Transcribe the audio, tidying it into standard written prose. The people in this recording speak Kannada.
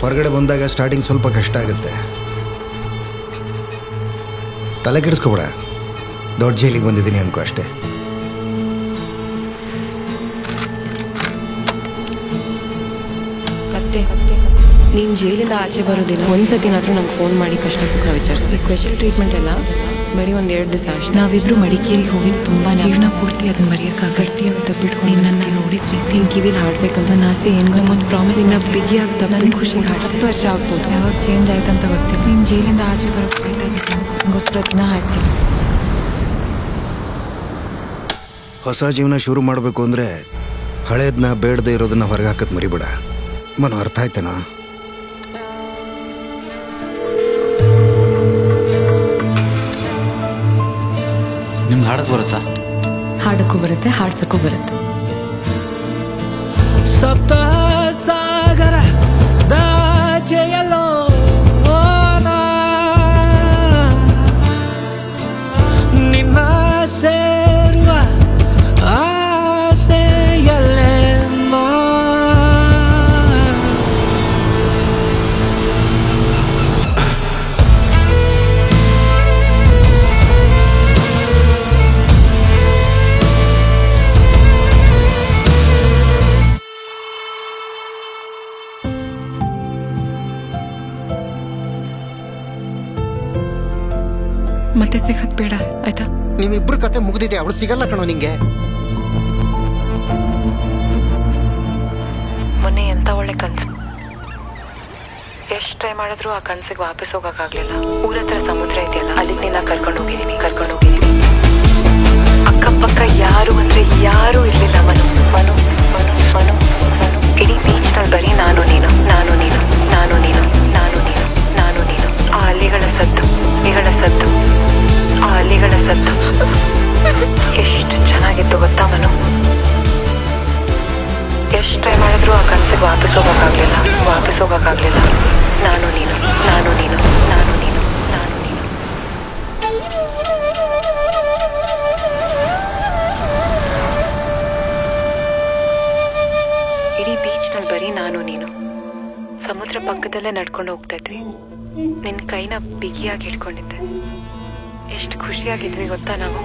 ಹೊರಗಡೆ ಬಂದಾಗ ಸ್ಟಾರ್ಟಿಂಗ್ ಸ್ವಲ್ಪ ಕಷ್ಟ ಆಗುತ್ತೆ. ತಲೆ ಕೆಡಿಸ್ಕೊಬೇಡ, ದೊಡ್ಡ ಜೈಲಿಗೆ ಬಂದಿದ್ದೀನಿ ಅನ್ಕೋ ಅಷ್ಟೇ. ಕತ್ತೆ, ನೀನು ಜೈಲಿಂದ ಆಚೆ ಬರೋದಿಲ್ಲ ಒಂದ್ಸತಿನಾದ್ರೂ ನಂಗೆ ಫೋನ್ ಮಾಡಿ ಕಷ್ಟ ಸುಖ ವಿಚಾರಿಸಿ. ಈ ಸ್ಪೆಷಲ್ ಟ್ರೀಟ್ಮೆಂಟ್ ಎಲ್ಲ ಬರೀ 1-2 ದಿವಸ ಅಷ್ಟೇ. ನಾವಿಬ್ರು ಮಡಿಕೇರಿಗೆ ಹೋಗಿದ್ದು ತುಂಬ ಜೀವನ ಪೂರ್ತಿ ಅದನ್ನ ಮರೆಯೋಕ್ಕಾಗ ಗಟ್ಟಿಯಾಗಿ ತಬ್ಬಿಟ್ಕೊಂಡು ನನ್ನ ನೋಡಿದ ರೀತಿ ಕಿವಿಲಿ ಹಾಡ್ಬೇಕಂತ ನಾಸೆ ಏನು ನಂಗೊಂದು ಪ್ರಾಮಿಸ್ ಇನ್ನ ಬಿಗಿಯಾಗಿ ತಬ್ಬಿಟ್ಟು ಖುಷಿಗೆ 10 ವರ್ಷ ಆಗ್ಬೋದು. ಯಾವಾಗ ಚೇಂಜ್ ಆಯ್ತಂತ ಗೊತ್ತಿಲ್ಲ. ನೀನು ಜೈಲಿಂದ ಆಚೆ ಬರೋಕ್ಕೆ ಕಾಯ್ತಾ ಇದ್ದೀನಿ. ನನಗೋಸ್ಕರ ದಿನ ಹಾಡ್ತೀನಿ. ಹೊಸ ಜೀವನ ಶುರು ಮಾಡಬೇಕು ಅಂದರೆ ಹಳೇದನ್ನ ಬೇಡದೇ ಇರೋದನ್ನ ಹೊರಗೆ ಹಾಕತ್ ಮರಿಬೇಡ. ಮನ ಅರ್ಥ ಆಯ್ತೇನಾ? ನಿಮ್ಗೆ ಹಾಡಕ್ ಬರುತ್ತಾ? ಹಾಡಕ್ಕೂ ಬರುತ್ತೆ, ಹಾಡ್ಸಕ್ಕೂ ಬರುತ್ತೆ. ಸಪ್ತ ಸಾಗರ ದಾಚೆಯಲ್ಲೋ ನಿನ್ನ ಸೇರುವ ಆಸೆಯಲ್ಲೇ ಮತ್ತೆ ಸಿಗತ್ ಬೇಡ ಆಯ್ತಾ? ನಿಮ್ಮಿಬ್ರು ಕತೆ ಮುಗಿದಿದೆ, ಅವ್ರು ಸಿಗಲ್ಲ ಕಣೋ ನಿಂಗೆ. ಮೊನ್ನೆ ಎಂತ ಒಳ್ಳೆ ಕನ್ಸು. ಎಷ್ಟು ಟ್ರೈ ಮಾಡಿದ್ರು ಆ ಕನ್ಸಿಗೆ ವಾಪಸ್ ಹೋಗಕ್ಕಾಗ್ಲಿಲ್ಲ. ಊರತ್ರ ಸಮುದ್ರ ಇದೆಯಲ್ಲ, ಅಲ್ಲಿಗೆ ನಿನ್ನ ಕರ್ಕೊಂಡು ಹೋಗಿದ್ದೀನಿ. ಅಕ್ಕಪಕ್ಕ ಯಾರು ಅಂದ್ರೆ ಯಾರೂ ಇರ್ಲಿಲ್ಲ. ಮನು ಮನು ಮನು ಮನು ಮನು ಇಡೀ ಬೀಚ್ ನಲ್ಲಿ ಬರೀ ನಾನು ನೀನು ನಾನು ನೀನು ನಾನು ನೀನು ನಾನು ನೀನು ನಾನು ನೀನು. ಆ ಅಲೆಗಳ ಸದ್ದು ಆ ಅಲೆಗಳ ಸದ್ದು ಎಷ್ಟು ಚೆನ್ನಾಗಿತ್ತು ಗೊತ್ತಾ ಮನು? ಎಷ್ಟು ಟ್ರೈ ಮಾಡಿದ್ರು ಆ ಕನ್ಸಿಗೆ ವಾಪಸ್ ಹೋಗಕ್ಕಾಗ್ಲಿಲ್ಲ. ನಾನು ನೀನು ನಾನು ನೀನು ನಾನು ನೀನು ನಾನು ನೀನು. ಇಡೀ ಬೀಚ್ ನಲ್ಲಿ ಬರೀ ನಾನು ನೀನು. ಸಮುದ್ರ ಪಕ್ಕದಲ್ಲೇ ನಡ್ಕೊಂಡು ಹೋಗ್ತಾ ಇದ್ವಿ. ನಿನ್ನ ಕೈನ ಬಿಗಿಯಾಗಿ ಹಿಡ್ಕೊಂಡಿದ್ದೆ. ಎಷ್ಟು ಖುಷಿಯಾಗಿದ್ವಿ ಗೊತ್ತಾ ನಾವು?